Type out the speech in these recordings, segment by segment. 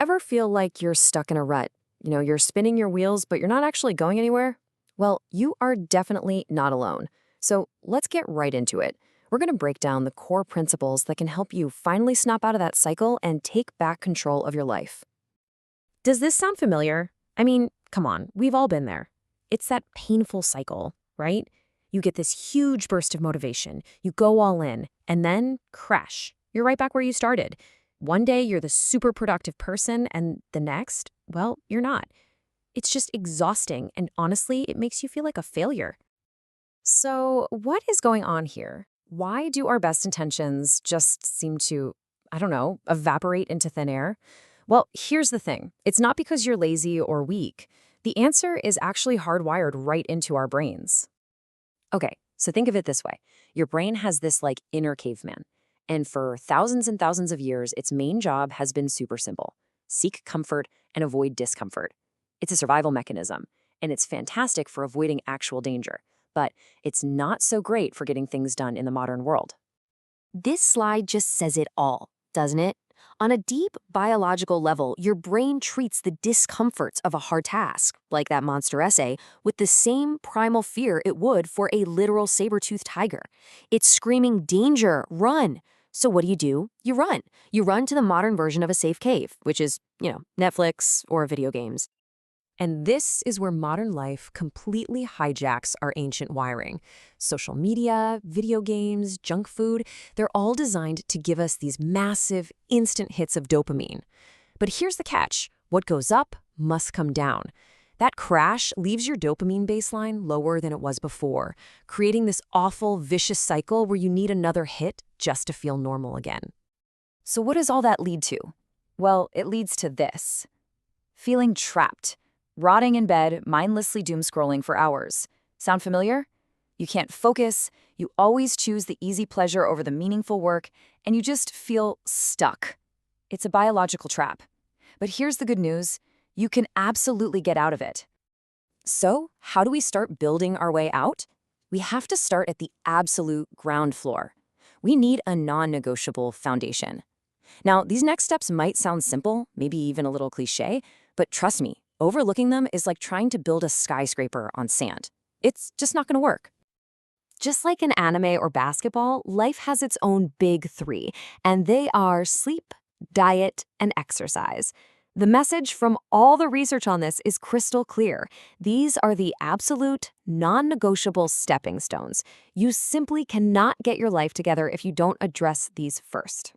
Ever feel like you're stuck in a rut? You're spinning your wheels, but you're not actually going anywhere? Well, you are definitely not alone. So let's get right into it. We're going to break down the core principles that can help you finally snap out of that cycle and take back control of your life. Does this sound familiar? I mean, come on, we've all been there. It's that painful cycle, right? You get this huge burst of motivation, you go all in, and then crash. You're right back where you started. One day you're the super productive person, and the next, well, you're not. It's just exhausting, and honestly, it makes you feel like a failure. So, what is going on here? Why do our best intentions just seem to, I don't know, evaporate into thin air? Well, here's the thing. It's not because you're lazy or weak. The answer is actually hardwired right into our brains. Okay, so think of it this way. Your brain has this inner caveman. And for thousands and thousands of years, its main job has been super simple. Seek comfort and avoid discomfort. It's a survival mechanism, and it's fantastic for avoiding actual danger. But it's not so great for getting things done in the modern world. This slide just says it all, doesn't it? On a deep biological level, your brain treats the discomforts of a hard task, like that monster essay, with the same primal fear it would for a literal saber-toothed tiger. It's screaming, "Danger, run!" So what do? You run. You run to the modern version of a safe cave, which is, Netflix or video games. And this is where modern life completely hijacks our ancient wiring. Social media, video games, junk food, they're all designed to give us these massive, instant hits of dopamine. But here's the catch. What goes up must come down. That crash leaves your dopamine baseline lower than it was before, creating this awful, vicious cycle where you need another hit just to feel normal again. So what does all that lead to? Well, it leads to this. Feeling trapped. Rotting in bed, mindlessly doom-scrolling for hours. Sound familiar? You can't focus, you always choose the easy pleasure over the meaningful work, and you just feel stuck. It's a biological trap. But here's the good news. You can absolutely get out of it. So, how do we start building our way out? We have to start at the absolute ground floor. We need a non-negotiable foundation. Now, these next steps might sound simple, maybe even a little cliché, but trust me, overlooking them is like trying to build a skyscraper on sand. It's just not going to work. Just like in anime or basketball, life has its own big three, and they are sleep, diet, and exercise. The message from all the research on this is crystal clear. These are the absolute, non-negotiable stepping stones. You simply cannot get your life together if you don't address these first.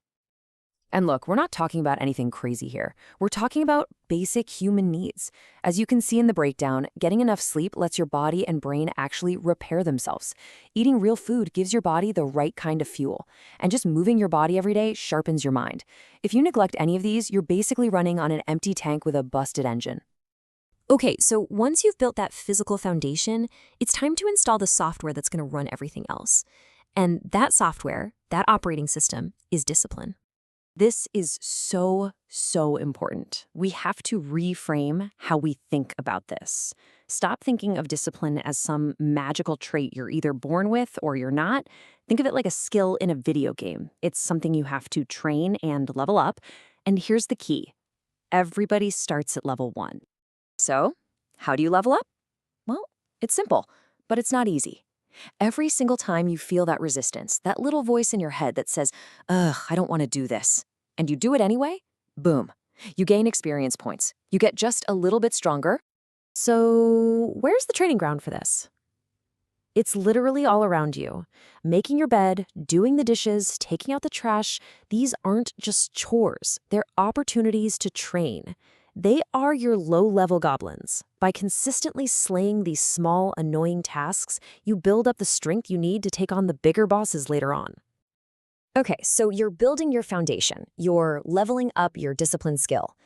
And look, we're not talking about anything crazy here. We're talking about basic human needs. As you can see in the breakdown, getting enough sleep lets your body and brain actually repair themselves. Eating real food gives your body the right kind of fuel. And just moving your body every day sharpens your mind. If you neglect any of these, you're basically running on an empty tank with a busted engine. Okay, so once you've built that physical foundation, it's time to install the software that's going to run everything else. And that software, that operating system, is discipline. This is so important. We have to reframe how we think about this. Stop thinking of discipline as some magical trait you're either born with or you're not. Think of it like a skill in a video game. It's something you have to train and level up. And here's the key. Everybody starts at level 1. So, how do you level up? Well, it's simple, but it's not easy. Every single time you feel that resistance, that little voice in your head that says, "Ugh, I don't want to do this," and you do it anyway, boom, you gain experience points. You get just a little bit stronger. So, where's the training ground for this? It's literally all around you. Making your bed, doing the dishes, taking out the trash, these aren't just chores. They're opportunities to train. They are your low-level goblins. By consistently slaying these small, annoying tasks, you build up the strength you need to take on the bigger bosses later on. Okay, so you're building your foundation. You're leveling up your discipline skill.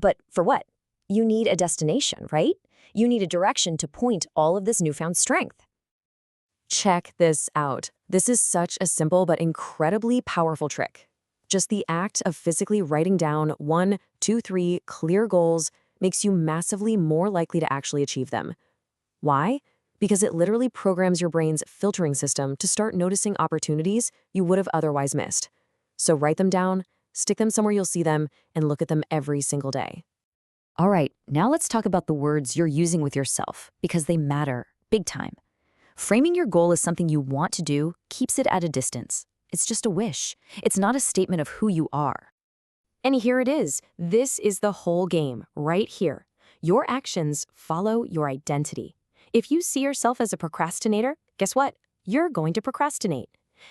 But for what? You need a destination, right? You need a direction to point all of this newfound strength. Check this out. This is such a simple but incredibly powerful trick. Just the act of physically writing down 1, 2, 3 clear goals makes you massively more likely to actually achieve them. Why? Because it literally programs your brain's filtering system to start noticing opportunities you would have otherwise missed. So write them down, Stick them somewhere you'll see them and look at them every single day. All right, now let's talk about the words you're using with yourself, because they matter big time. Framing your goal as something you want to do keeps it at a distance. It's just a wish. It's not a statement of who you are. And here it is. This is the whole game, right here. Your actions follow your identity. If you see yourself as a procrastinator, guess what? You're going to procrastinate.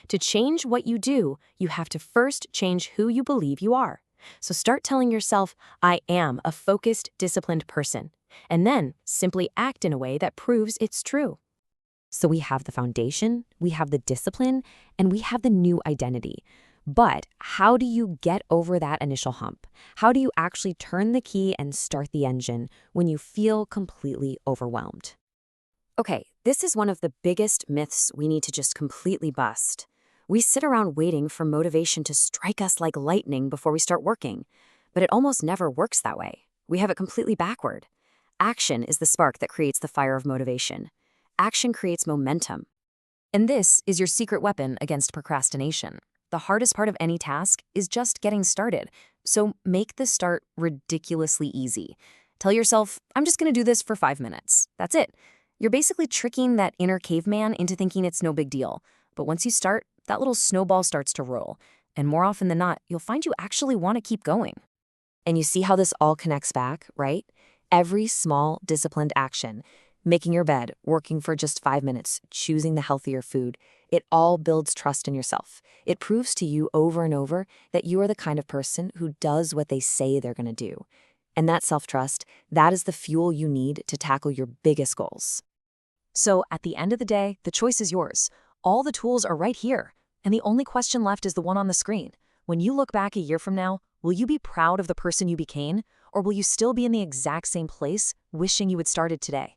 To change what you do, you have to first change who you believe you are. So start telling yourself, I am a focused, disciplined person. And then simply act in a way that proves it's true. So we have the foundation, we have the discipline, and we have the new identity. But how do you get over that initial hump? How do you actually turn the key and start the engine when you feel completely overwhelmed? Okay, this is one of the biggest myths we need to just completely bust. We sit around waiting for motivation to strike us like lightning before we start working, but it almost never works that way. We have it completely backward. Action is the spark that creates the fire of motivation. Action creates momentum. And this is your secret weapon against procrastination. The hardest part of any task is just getting started. So make the start ridiculously easy. Tell yourself, I'm just going to do this for 5 minutes. That's it. You're basically tricking that inner caveman into thinking it's no big deal. But once you start, that little snowball starts to roll. And more often than not, you'll find you actually want to keep going. And you see how this all connects back, right? Every small, disciplined action, making your bed, working for just 5 minutes, choosing the healthier food, it all builds trust in yourself. It proves to you over and over that you are the kind of person who does what they say they're going to do. And that self-trust, that is the fuel you need to tackle your biggest goals. So at the end of the day, the choice is yours. All the tools are right here. And the only question left is the one on the screen. When you look back a year from now, will you be proud of the person you became? Or will you still be in the exact same place, wishing you had started today?